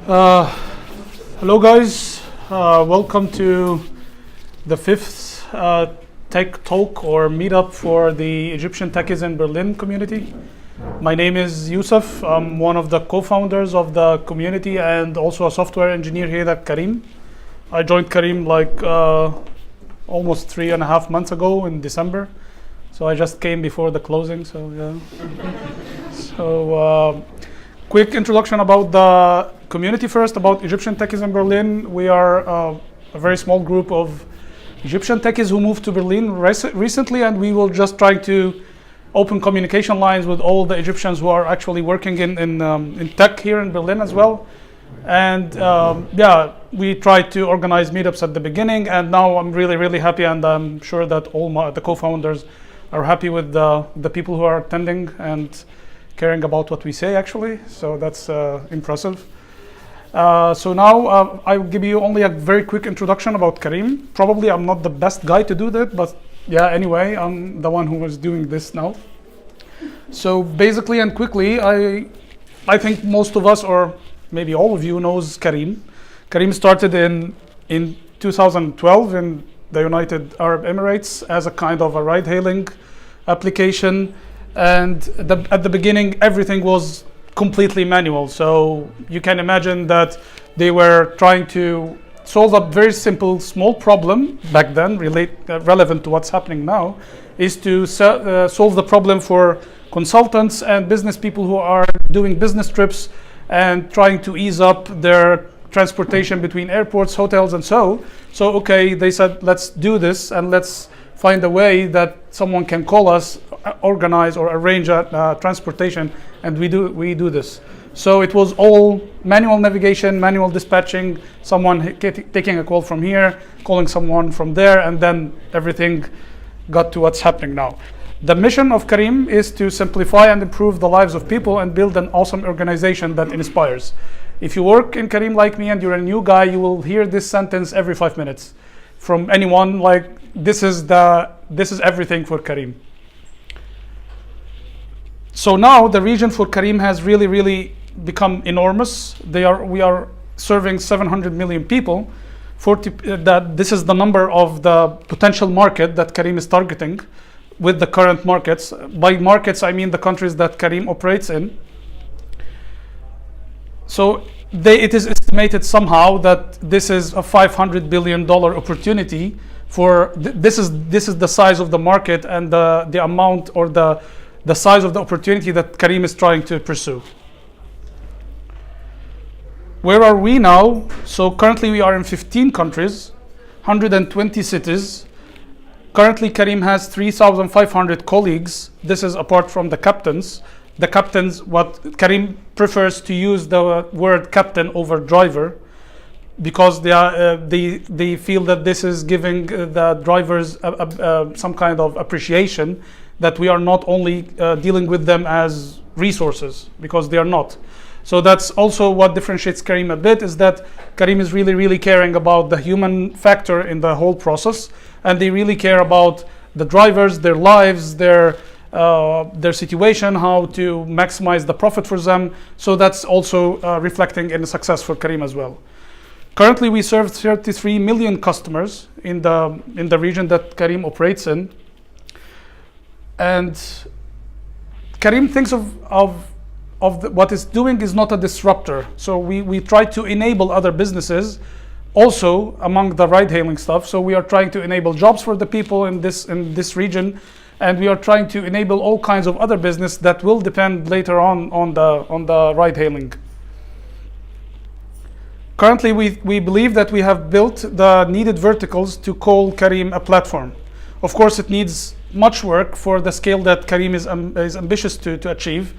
Uh, Hello guys, welcome to the fifth tech talk or meetup for the Egyptian techies in Berlin community. My name is Yusuf. I'm one of the co-founders of the community and also a software engineer here at Careem. I joined Careem like almost 3.5 months ago in December. So I just came before the closing, so yeah. So quick introduction about the community first, about Egyptian techies in Berlin. We are a very small group of Egyptian techies who moved to Berlin recently, and we will just try to open communication lines with all the Egyptians who are actually working in tech here in Berlin as well. And yeah, we tried to organize meetups at the beginning, and now I'm really happy, and I'm sure that all the co-founders are happy with the people who are attending and caring about what we say actually. So that's impressive. So now I will give you only a very quick introduction about Careem. Probably I'm not the best guy to do that, but yeah, anyway, I'm the one who was doing this now. So basically and quickly, I think most of us, or maybe all of you, knows Careem. Careem started in 2012 in the United Arab Emirates as a kind of a ride-hailing application. And at the beginning, everything was completely manual. So you can imagine that they were trying to solve a very simple, small problem back then, relevant to what's happening now, is to solve the problem for consultants and business people who are doing business trips and trying to ease up their transportation between airports, hotels, and so. So okay, they said, let's do this and let's find a way that someone can call us, organize or arrange a transportation, and we do this. So it was all manual navigation, manual dispatching, someone taking a call from here, calling someone from there, and then everything got to what's happening now. The mission of Careem is to simplify and improve the lives of people and build an awesome organization that inspires. If you work in Careem like me and you're a new guy, you will hear this sentence every 5 minutes from anyone, like this is everything for Careem. So now the region for Careem has really become enormous. We are serving 700 million people. This is the number of the potential market that Careem is targeting with the current markets. By markets, I mean the countries that Careem operates in. So it is estimated somehow that this is a $500 billion opportunity for, this is the size of the market and the amount or the size of the opportunity that Careem is trying to pursue. Where are we now? So currently we are in 15 countries, 120 cities. Currently Careem has 3,500 colleagues. This is apart from the captains. The captains, what Careem prefers to use the word captain over driver, because they feel that this is giving the drivers some kind of appreciation, that we are not only dealing with them as resources, because they are not. So that's also what differentiates Careem a bit, is that Careem is really caring about the human factor in the whole process, and they really care about the drivers, their lives, their situation, how to maximize the profit for them. So that's also reflecting in the success for Careem as well. Currently, we serve 33 million customers in the region that Careem operates in. And Careem thinks of what it's doing is not a disruptor. So we try to enable other businesses also among the ride-hailing stuff. So we are trying to enable jobs for the people in this region, and we are trying to enable all kinds of other business that will depend later on the ride-hailing. Currently, we believe that we have built the needed verticals to call Careem a platform. Of course, it needs much work for the scale that Careem is ambitious to achieve.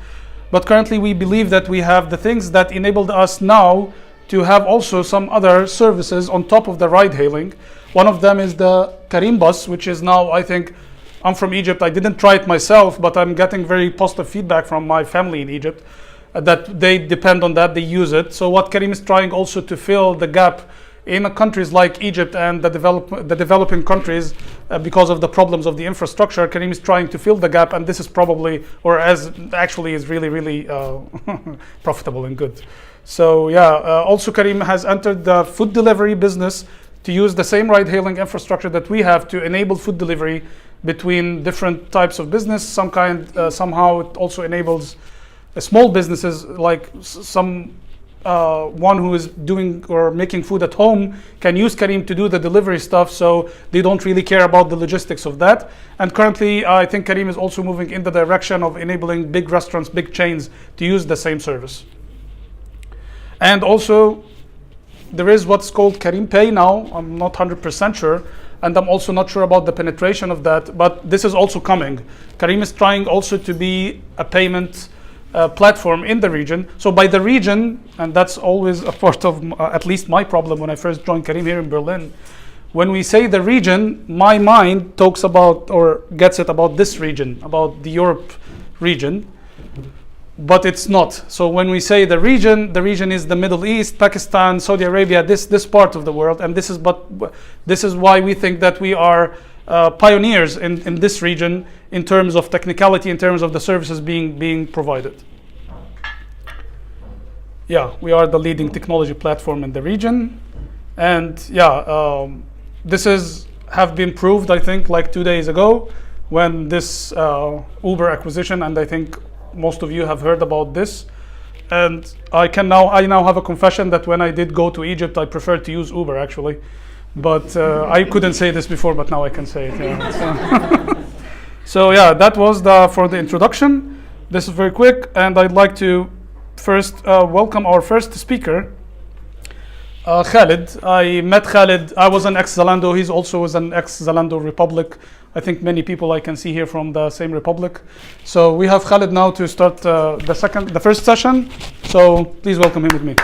But currently, we believe that we have the things that enabled us now to have also some other services on top of the ride-hailing. One of them is the Careem bus, which is now, I think, I'm from Egypt. I didn't try it myself, but I'm getting very positive feedback from my family in Egypt that they depend on that, they use it. So what Careem is trying also to fill the gap in countries like Egypt and the developing countries, because of the problems of the infrastructure, Careem is trying to fill the gap, and this is probably, or as actually is really, really profitable and good. So yeah, also Careem has entered the food delivery business to use the same ride-hailing infrastructure that we have to enable food delivery between different types of business. Somehow it also enables small businesses, like one who is doing or making food at home can use Careem to do the delivery stuff, so they don't really care about the logistics of that. And currently, I think Careem is also moving in the direction of enabling big restaurants, big chains to use the same service. And also, there is what's called Careem Pay now. I'm not 100% sure, and I'm also not sure about the penetration of that, but this is also coming. Careem is trying also to be a payment platform in the region. So by the region, and that's always a part of at least my problem when I first joined Careem here in Berlin, when we say the region, my mind talks about or gets it about this region, about the Europe region, but it's not. So when we say the region is the Middle East, Pakistan, Saudi Arabia, this part of the world, and this is why we think that we are pioneers in this region in terms of technicality, in terms of the services being provided. Yeah, we are the leading technology platform in the region, and yeah, this have been proved, I think, like 2 days ago when this Uber acquisition, and I think most of you have heard about this. And I now have a confession that when I did go to Egypt, I preferred to use Uber actually. But I couldn't say this before, but now I can say it. Yeah. So yeah, that was for the introduction. This is very quick, and I'd like to first welcome our first speaker, Khalid. I met Khalid. I was an ex-Zalando. He's also was an ex-Zalando Republic. I think many people I can see here from the same Republic. So we have Khalid now to start the first session. So please welcome him with me.